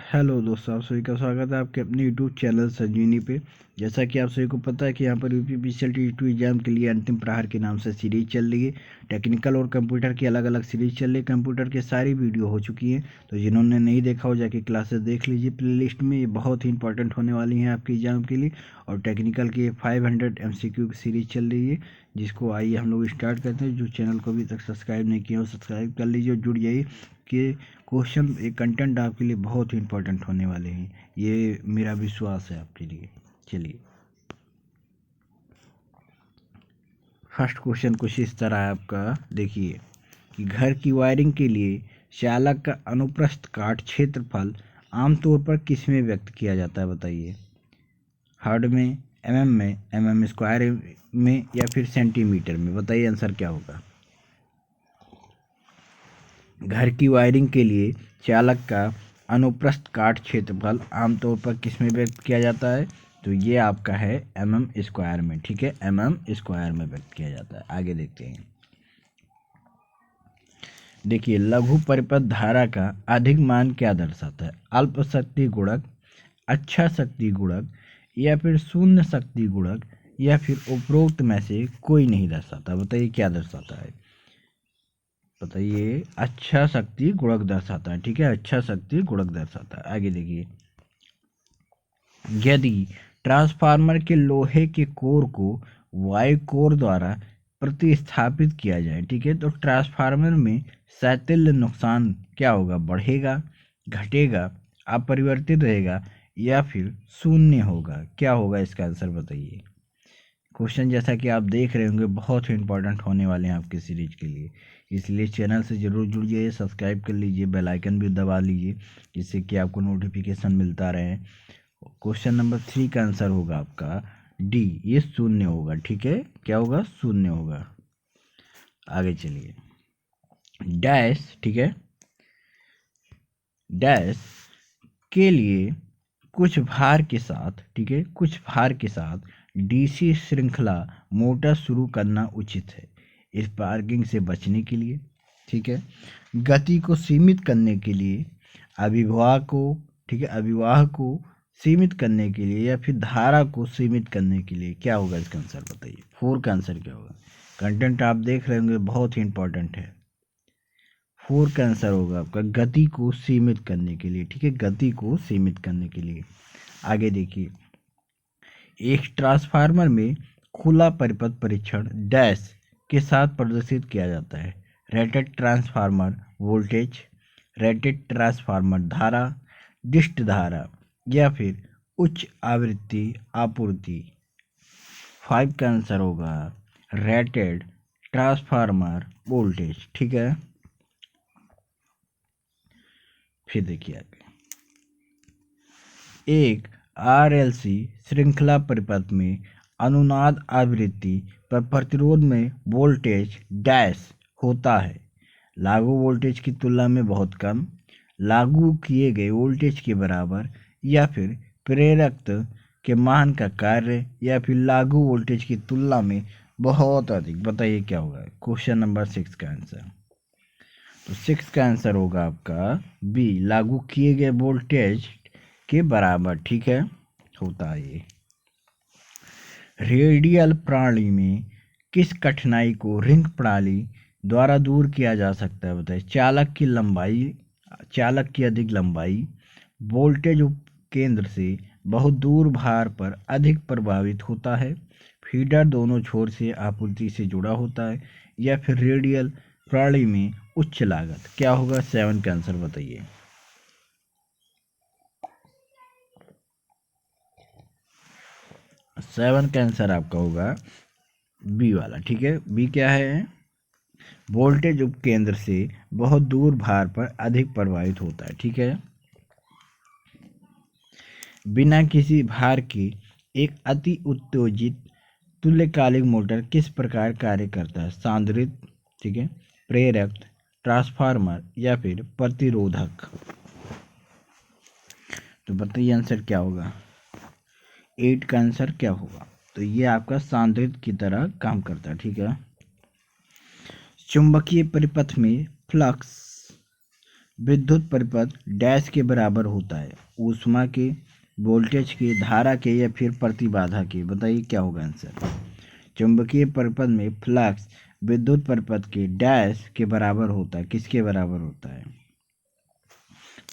Hello दोस्तों, आप सभी का स्वागत है आपके अपने यूट्यूब चैनल संजीवनी पे। जैसा कि आप सभी को पता है कि यहाँ पर यूपीपीसीएल टी2 एग्जाम के लिए अंतिम प्रहार के नाम से सीरीज चल रही है। टेक्निकल और कंप्यूटर की अलग अलग सीरीज चल रही है। कंप्यूटर की सारी वीडियो हो चुकी है, तो जिन्होंने नहीं देखा हो जाके क्लासेस देख लीजिए प्लेलिस्ट में। ये बहुत ही इंपॉर्टेंट होने वाली हैं आपके एग्जाम के लिए। और टेक्निकल की 500 MCQ की सीरीज चल रही है, जिसको आइए हम लोग स्टार्ट करते हैं। जो चैनल को अभी तक सब्सक्राइब नहीं किया हो सब्सक्राइब कर लीजिए और जुड़ जाइए कि क्वेश्चन एक कंटेंट आपके लिए बहुत ही इंपॉर्टेंट होने वाले हैं। ये मेरा विश्वास है आपके लिए। चलिए, फर्स्ट क्वेश्चन कुछ इस तरह है आपका, देखिए कि घर की वायरिंग के लिए चालक का अनुप्रस्थ काट क्षेत्रफल आमतौर पर किस में व्यक्त किया जाता है, बताइए। हर्ड में, में, स्क्वायर में, या फिर सेंटीमीटर में? बताइए आंसर क्या होगा। घर की वायरिंग के लिए चालक का अनुप्रस्थ काट क्षेत्रफल आमतौर पर किस में व्यक्त किया जाता है? तो ये आपका है स्क्वायर में। ठीक है, स्क्वायर में व्यक्त किया जाता है। आगे देखते हैं। देखिए, लघु परिपथ धारा का अधिक मान क्या दर्शाता है? अल्प शक्ति गुणक, अच्छा शक्ति गुणक, या फिर शून्य शक्ति गुणक, या फिर उपरोक्त में से कोई नहीं दर्शाता? बताइए क्या दर्शाता है। बताइए, अच्छा शक्ति गुणक दर्शाता है। ठीक है, अच्छा शक्ति गुणक दर्शाता है। आगे देखिए, यदि ट्रांसफार्मर के लोहे के कोर को वायु कोर द्वारा प्रतिस्थापित किया जाए, ठीक है, तो ट्रांसफार्मर में शैथिल्य नुकसान क्या होगा? बढ़ेगा, घटेगा, अपरिवर्तित रहेगा, या फिर शून्य होगा? क्या होगा इसका आंसर, बताइए। क्वेश्चन जैसा कि आप देख रहे होंगे बहुत ही इंपॉर्टेंट होने वाले हैं आपके सीरीज के लिए, इसलिए चैनल से ज़रूर जुड़ जाइए, सब्सक्राइब कर लीजिए, बेल आइकन भी दबा लीजिए, जिससे कि आपको नोटिफिकेशन मिलता रहे। क्वेश्चन नंबर 3 का आंसर होगा आपका डी, ये शून्य होगा। ठीक है, क्या होगा? शून्य होगा। आगे चलिए, डैश, ठीक है, डैश के लिए कुछ भार के साथ, ठीक है, कुछ भार के साथ डीसी श्रृंखला मोटर शुरू करना उचित है? स्पार्किंग से बचने के लिए, ठीक है, गति को सीमित करने के लिए, अभिवाह को, ठीक है, अभिवाह को सीमित करने के लिए, या फिर धारा को सीमित करने के लिए? क्या होगा इसका आंसर, बताइए। 4 का आंसर क्या होगा? कंटेंट आप देख रहे होंगे बहुत ही इंपॉर्टेंट है। 4 का आंसर होगा आपका गति को सीमित करने के लिए। ठीक है, गति को सीमित करने के लिए। आगे देखिए, एक ट्रांसफार्मर में खुला परिपथ परीक्षण डैश के साथ प्रदर्शित किया जाता है? Rated transformer voltage, rated transformer धारा, डिस्ट धारा, या फिर उच्च आवृत्ति आपूर्ति? 5 का आंसर होगा रेटेड ट्रांसफार्मर वोल्टेज। ठीक है, फिर देखिए आगे, एक आरएलसी श्रृंखला परिपथ में अनुनाद आवृत्ति पर प्रतिरोध में वोल्टेज डैश होता है? लागू वोल्टेज की तुलना में बहुत कम, लागू किए गए वोल्टेज के बराबर, या फिर प्रेरक के मान का कार्य, या फिर लागू वोल्टेज की तुलना में बहुत अधिक? बताइए क्या होगा क्वेश्चन नंबर 6 का आंसर। तो 6 का आंसर होगा आपका बी, लागू किए गए वोल्टेज के बराबर। ठीक है, होता है ये। रेडियल प्रणाली में किस कठिनाई को रिंग प्रणाली द्वारा दूर किया जा सकता है? बताइए। चालक की लंबाई, चालक की अधिक लंबाई, वोल्टेज उपकेंद्र से बहुत दूर भार पर अधिक प्रभावित होता है, फीडर दोनों छोर से आपूर्ति से जुड़ा होता है, या फिर रेडियल प्रणाली में उच्च लागत? क्या होगा 7 का आंसर, बताइए। 7 का आंसर आपका होगा बी वाला। ठीक है, बी क्या है? वोल्टेज उपकेंद्र से बहुत दूर भार पर अधिक प्रभावित होता है। ठीक है, बिना किसी भार के एक अति उत्तेजित तुल्यकालिक मोटर किस प्रकार कार्य करता है? सांद्रित, ठीक है, प्रेरक, ट्रांसफार्मर, या फिर प्रतिरोधक? तो बताइए आंसर क्या होगा। 8 का आंसर क्या होगा? तो ये आपका सांद्रित की तरह काम करता है। ठीक है, चुंबकीय परिपथ में फ्लक्स विद्युत परिपथ डैश के बराबर होता है, ऊष्मा के, वोल्टेज के, धारा के या फिर प्रतिबाधा के। बताइए क्या होगा आंसर। चुंबकीय परिपथ में फ्लक्स विद्युत परिपथ के डैश के बराबर होता है, किसके बराबर होता है,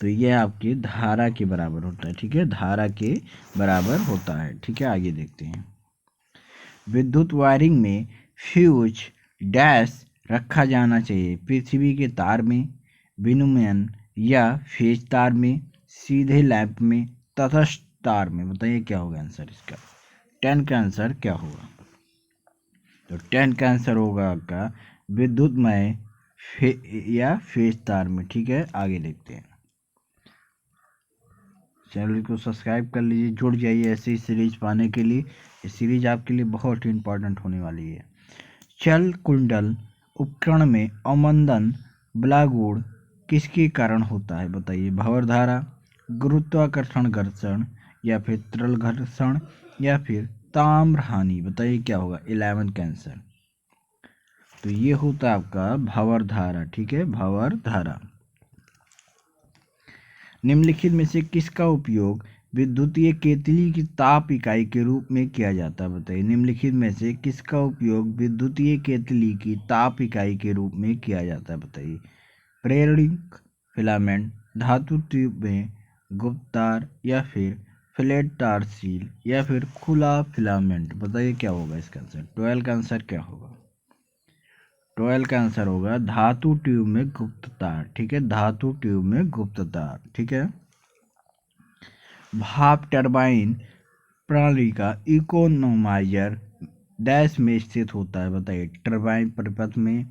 तो ये आपकी धारा के बराबर होता है। ठीक है, धारा के बराबर होता है। ठीक है, आगे देखते हैं। विद्युत वायरिंग में फ्यूज डैश रखा जाना चाहिए, पृथ्वी के तार में, विनिमयन या फेज तार में, सीधे लैंप में, तटस्थ तार में। बताइए क्या होगा आंसर इसका। 10 का आंसर क्या होगा, तो 10 का आंसर होगा आपका विद्युतमय या फेज तार में। ठीक है, आगे देखते हैं। चैनल को सब्सक्राइब कर लीजिए, जुड़ जाइए ऐसी सीरीज पाने के लिए। ये सीरीज आपके लिए बहुत ही इंपॉर्टेंट होने वाली है। चल कुंडल उपकरण में अवमंदन बलागुण किसके कारण होता है। बताइए, भंवर धारा, गुरुत्वाकर्षण घर्षण या फिर तरल घर्षण या फिर ताम्र हानि। बताइए क्या होगा 11 का आंसर, तो ये होता है आपका भंवर धारा। ठीक है, भंवर धारा। निम्नलिखित में से किसका उपयोग विद्युतीय केतली की ताप इकाई के रूप में किया जाता है। बताइए, निम्नलिखित में से किसका उपयोग विद्युतीय केतली की ताप इकाई के रूप में किया जाता है। बताइए, प्रेरणिक फिलामेंट, धातु ट्यूब में गुप्त तार या फिर फ्लैट तार सील या फिर खुला फिलामेंट। बताइए क्या होगा इसका आंसर। 12 का आंसर क्या होगा, 12 का आंसर होगा धातु ट्यूब में गुप्त तार। ठीक है, धातु ट्यूब में गुप्त तार। ठीक है, भाप टरबाइन प्रणाली का इकोनोमाइजर डैश में स्थित होता है। बताइए, टरबाइन परिपथ में,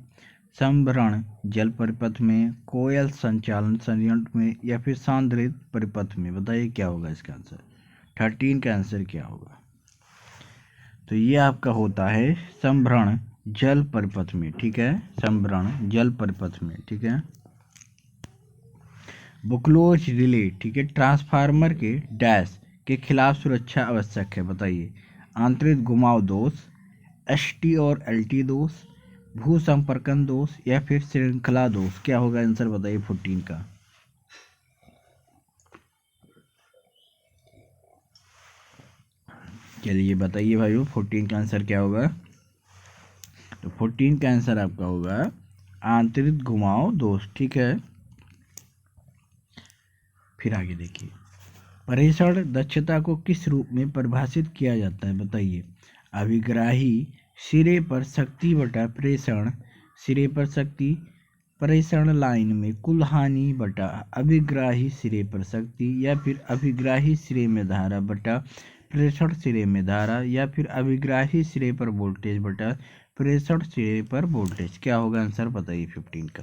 संभरण जल परिपथ में, कोयल संचालन संयंत्र में या फिर सांद्रित परिपथ में। बताइए क्या होगा इसका आंसर। 13 का आंसर क्या होगा, तो ये आपका होता है संभरण जल परिपथ में। ठीक है, संभरण जल परिपथ में। ठीक है, बुक्लोज रिले, ठीक है, ट्रांसफार्मर के डैश के खिलाफ सुरक्षा आवश्यक है। बताइए, आंतरिक घुमाव दोष, एसटी और एलटी दोष, भू संपर्कन दोष या फिर श्रृंखला दोष। क्या होगा आंसर बताइए 14 का। चलिए बताइए भाइयों 14 का आंसर क्या होगा, तो 14 का आंसर आपका होगा आंतरिक घुमाव दोष। ठीक है, फिर आगे देखिए, प्रेषण दक्षता को किस रूप में परिभाषित किया जाता है। बताइए, अभिग्राही सिरे पर शक्ति बटा प्रेषण सिरे पर शक्ति, प्रेषण लाइन में कुल हानि बटा अभिग्राही सिरे पर शक्ति या फिर अभिग्राही सिरे में धारा बटा प्रेषण सिरे में धारा या फिर अभिग्राही सिरे पर वोल्टेज बटा प्रेषण सिरे पर वोल्टेज। क्या होगा आंसर बताइए 15 का,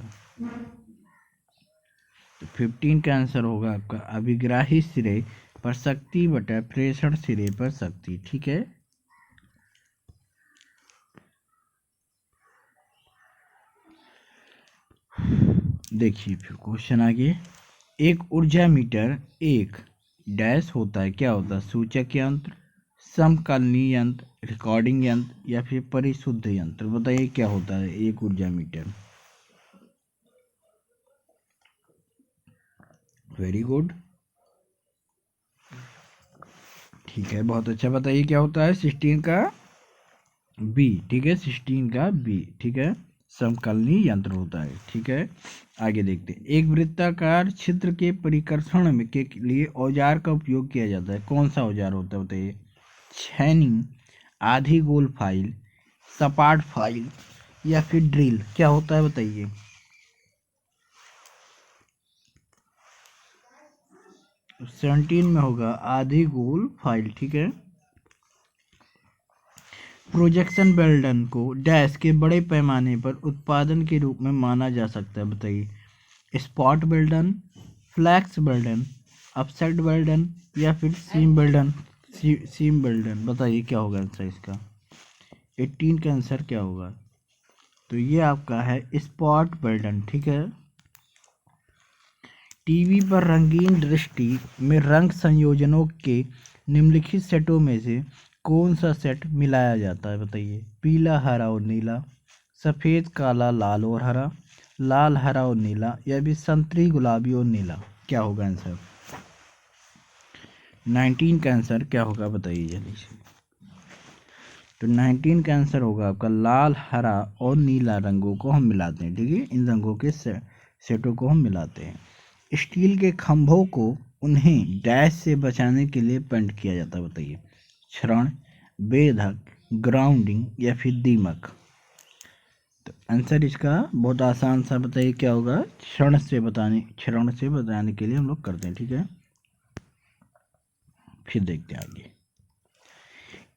तो 15 का आंसर होगा आपका अभिग्राही सिरे पर शक्ति बटा प्रेषण सिरे पर शक्ति। ठीक है, देखिए फिर क्वेश्चन आगे। एक ऊर्जा मीटर एक डैश होता है, क्या होता है, सूचक यंत्र, समकालीन यंत्र, रिकॉर्डिंग यंत्र या फिर परिशुद्ध यंत्र। बताइए क्या होता है एक ऊर्जा मीटर। वेरी गुड, ठीक है, बहुत अच्छा। बताइए क्या होता है 16 का बी। ठीक है, 16 का बी। ठीक है, समकालीन यंत्र होता है। ठीक है, आगे देखते हैं। एक वृत्ताकार छिद्र के परिकर्षण में के लिए औजार का उपयोग किया जाता है, कौन सा औजार होता है बताइए। छेनी, आधी गोल फाइल, सपाट फाइल या फिर ड्रिल। क्या होता है बताइए। 17 में होगा आधी गोल फाइल। ठीक है, प्रोजेक्शन वेल्डन को डैश के बड़े पैमाने पर उत्पादन के रूप में माना जा सकता है। बताइए, spot welding, flash welding, upset welding या फिर सीम वेल्डन। सीम वेल्डन। बताइए क्या होगा आंसर इसका। 18 का आंसर क्या होगा, तो ये आपका है स्पॉट वेल्डन। ठीक है, टीवी पर रंगीन दृष्टि में रंग संयोजनों के निम्नलिखित सेटों में से कौन सा सेट मिलाया जाता है। बताइए, पीला, हरा और नीला, सफ़ेद, काला, लाल और हरा, लाल, हरा और नीला, या भी संतरी, गुलाबी और नीला। क्या होगा आंसर? 19 का आंसर क्या होगा बताइए जल्दी से। तो 19 का आंसर होगा आपका लाल, हरा और नीला रंगों को हम मिलाते हैं। ठीक है, इन रंगों के सेटों को हम मिलाते हैं। स्टील के खंभों को उन्हें डैश से बचाने के लिए पेंट किया जाता है। बताइए, क्षरण, बेधक, ग्राउंडिंग या फिर दीमक। तो आंसर इसका बहुत आसान सा बताइए क्या होगा। क्षरण से बताने के लिए हम लोग करते हैं। ठीक है, फिर देखते हैं आगे।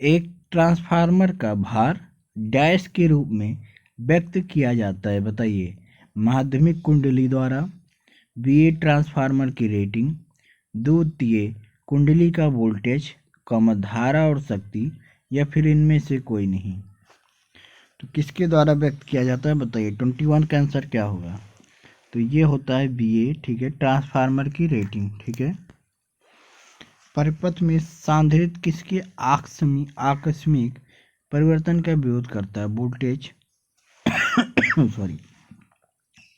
एक ट्रांसफार्मर का भार डैश के रूप में व्यक्त किया जाता है। बताइए, माध्यमिक कुंडली द्वारा, VA ट्रांसफार्मर की रेटिंग, द्वितीय कुंडली का वोल्टेज, धारा और शक्ति, या फिर इनमें से कोई नहीं। तो किसके द्वारा व्यक्त किया जाता है बताइए। 21 का आंसर क्या होगा? तो ये होता है VA। ठीक है, ट्रांसफार्मर की रेटिंग। ठीक है, परिपथ में सांद्रित किसके आकस्मिक परिवर्तन का विरोध करता है? वोल्टेज सॉरी,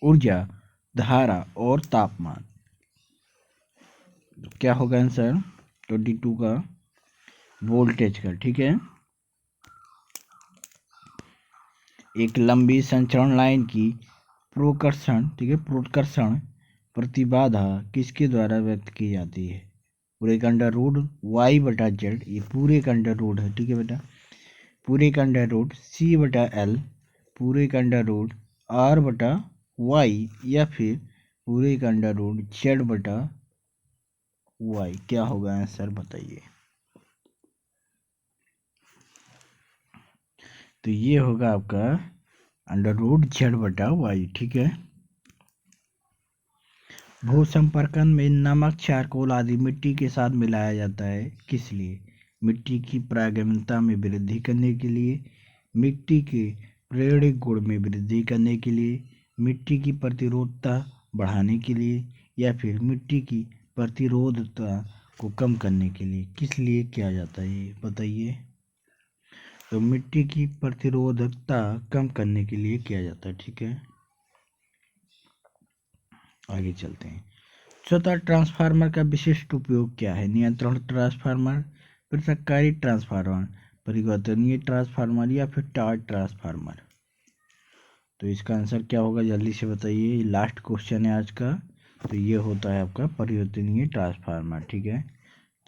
ऊर्जा, धारा और तापमान। क्या होगा आंसर 22 का? वोल्टेज का। ठीक है, एक लंबी संचरण लाइन की प्रोकर्षण, ठीक है, प्रोत्कर्षण प्रतिबाधा किसके द्वारा व्यक्त की जाती है? पूरे का अंडर रूट Y/Z, ये पूरे का अंडर रूट है। ठीक है बेटा, पूरे का अंडर रूट C/L, पूरे का अंडर रूट R/Y, या फिर पूरे का अंडर रूट Z/Y। क्या होगा आंसर बताइए। तो ये होगा आपका अंडर रूट Z/Y। ठीक है, भू संपर्कन में नमक, चारकोल आदि मिट्टी के साथ मिलाया जाता है किस लिए? मिट्टी की पारगम्यता में वृद्धि करने के लिए, मिट्टी के प्रायोगिक गुण में वृद्धि करने के लिए, मिट्टी की प्रतिरोधकता बढ़ाने के लिए, या फिर मिट्टी की प्रतिरोधकता को कम करने के लिए। किस लिए किया जाता है ये बताइए। तो मिट्टी की प्रतिरोधकता कम करने के लिए किया जाता है। ठीक है, आगे चलते हैं। स्वतः ट्रांसफार्मर का विशिष्ट उपयोग क्या है? नियंत्रण ट्रांसफार्मर, पृथककारी ट्रांसफार्मर, परिवर्तनीय ट्रांसफार्मर, या फिर टावर ट्रांसफार्मर। तो इसका आंसर क्या होगा जल्दी से बताइए। लास्ट क्वेश्चन है आज का। तो ये होता है आपका परिवर्तनीय ट्रांसफार्मर। ठीक है,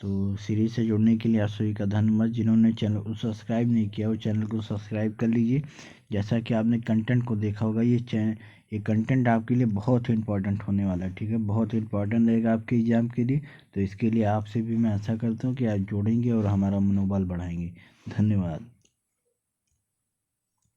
तो सीरीज से जुड़ने के लिए आप सभी का धन्यवाद। जिन्होंने चैनल को सब्सक्राइब नहीं किया वो चैनल को सब्सक्राइब कर लीजिए। जैसा कि आपने कंटेंट को देखा होगा, ये कंटेंट आपके लिए बहुत ही इंपॉर्टेंट होने वाला है। ठीक है, बहुत ही इंपॉर्टेंट रहेगा आपके एग्जाम के लिए। तो इसके लिए आपसे भी मैं आशा करता हूँ कि आप जोड़ेंगे और हमारा मनोबल बढ़ाएंगे। धन्यवाद।